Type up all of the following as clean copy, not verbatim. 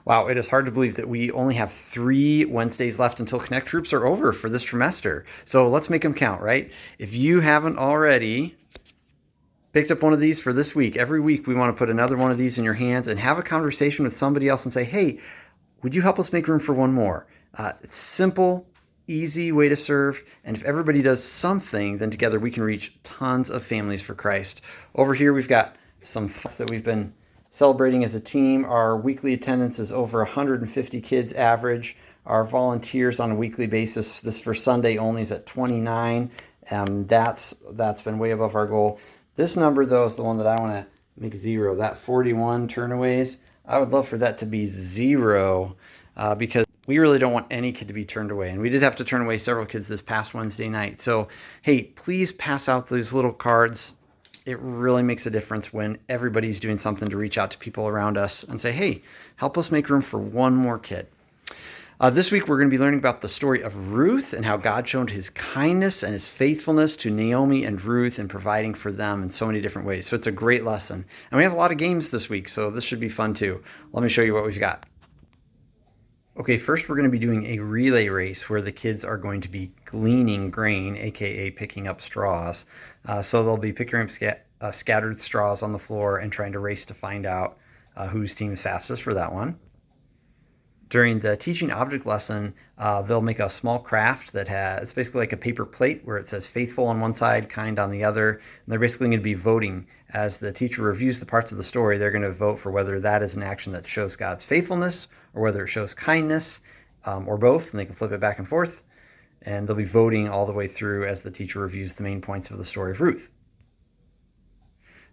Wow, it is hard to believe that we only have 3 Wednesdays left until Connect Groups are over for this trimester. So let's make them count, right? If you haven't already picked up one of these for this week, every week we want to put another one of these in your hands and have a conversation with somebody else and say, hey, would you help us make room for one more? It's simple, easy way to serve. And if everybody does something, then together we can reach tons of families for Christ. Over here, we've got some that we've been celebrating as a team. Our weekly attendance is over 150 kids average. Our volunteers on a weekly basis, this for Sunday only, is at 29. That's been way above our goal. This number, though, is the one that I want to make zero. That 41 turnaways, I would love for that to be zero because we really don't want any kid to be turned away. And we did have to turn away several kids this past Wednesday night. So, hey, please pass out those little cards. It really makes a difference when everybody's doing something to reach out to people around us and say, hey, help us make room for one more kid. This week, we're going to be learning about the story of Ruth and how God showed his kindness and his faithfulness to Naomi and Ruth in providing for them in so many different ways. So it's a great lesson. And we have a lot of games this week, so this should be fun too. Let me show you what we've got. Okay, first we're going to be doing a relay race where the kids are going to be gleaning grain, aka picking up straws. So they'll be picking up scattered straws on the floor and trying to race to find out whose team is fastest for that one. During the teaching object lesson, they'll make a small craft that it's basically like a paper plate where it says faithful on one side, kind on the other. And they're basically going to be voting. As the teacher reviews the parts of the story, they're going to vote for whether that is an action that shows God's faithfulness or whether it shows kindness or both. And they can flip it back and forth. And they'll be voting all the way through as the teacher reviews the main points of the story of Ruth.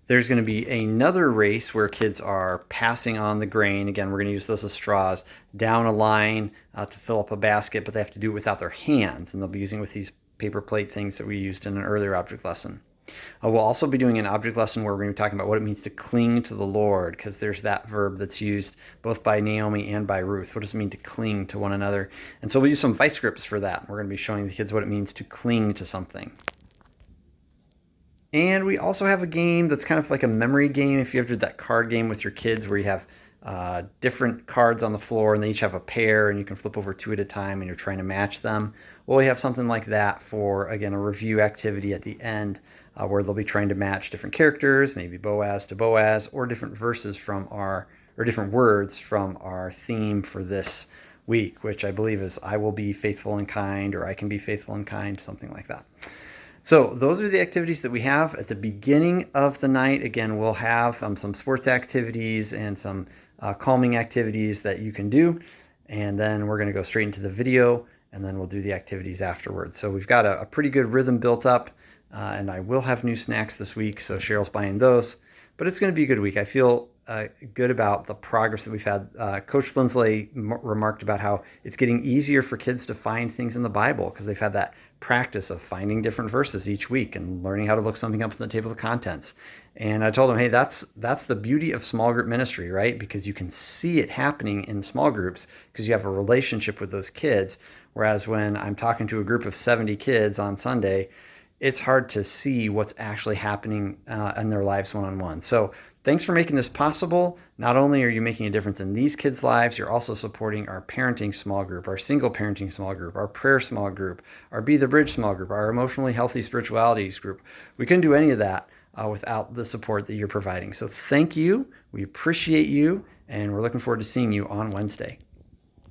There's going to be another race where kids are passing on the grain. Again, we're going to use those as straws down a line to fill up a basket, but they have to do it without their hands. And they'll be using with these paper plate things that we used in an earlier object lesson. We'll also be doing an object lesson where we're going to be talking about what it means to cling to the Lord, because there's that verb that's used both by Naomi and by Ruth. What does it mean to cling to one another? And so we'll use some vice scripts for that. We're going to be showing the kids what it means to cling to something. And we also have a game that's kind of like a memory game. If you ever did that card game with your kids where you have different cards on the floor and they each have a pair and you can flip over 2 at a time and you're trying to match them. Well, we have something like that for, again, a review activity at the end where they'll be trying to match different characters, maybe Boaz to Boaz, or different verses or different words from our theme for this week, which I believe is I will be faithful and kind, or I can be faithful and kind, something like that. So those are the activities that we have at the beginning of the night. Again, we'll have some sports activities and some calming activities that you can do. And then we're going to go straight into the video, and then we'll do the activities afterwards. So we've got a pretty good rhythm built up, and I will have new snacks this week, so Cheryl's buying those. But it's going to be a good week. I feel good about the progress that we've had. Coach Lindsley remarked about how it's getting easier for kids to find things in the Bible because they've had that practice of finding different verses each week and learning how to look something up in the table of contents. And I told him, hey, that's the beauty of small group ministry, right? Because you can see it happening in small groups because you have a relationship with those kids. Whereas when I'm talking to a group of 70 kids on Sunday, it's hard to see what's actually happening in their lives one-on-one. So thanks for making this possible. Not only are you making a difference in these kids' lives, you're also supporting our parenting small group, our single parenting small group, our prayer small group, our Be the Bridge small group, our emotionally healthy spiritualities group. We couldn't do any of that without the support that you're providing. So thank you. We appreciate you, and we're looking forward to seeing you on Wednesday.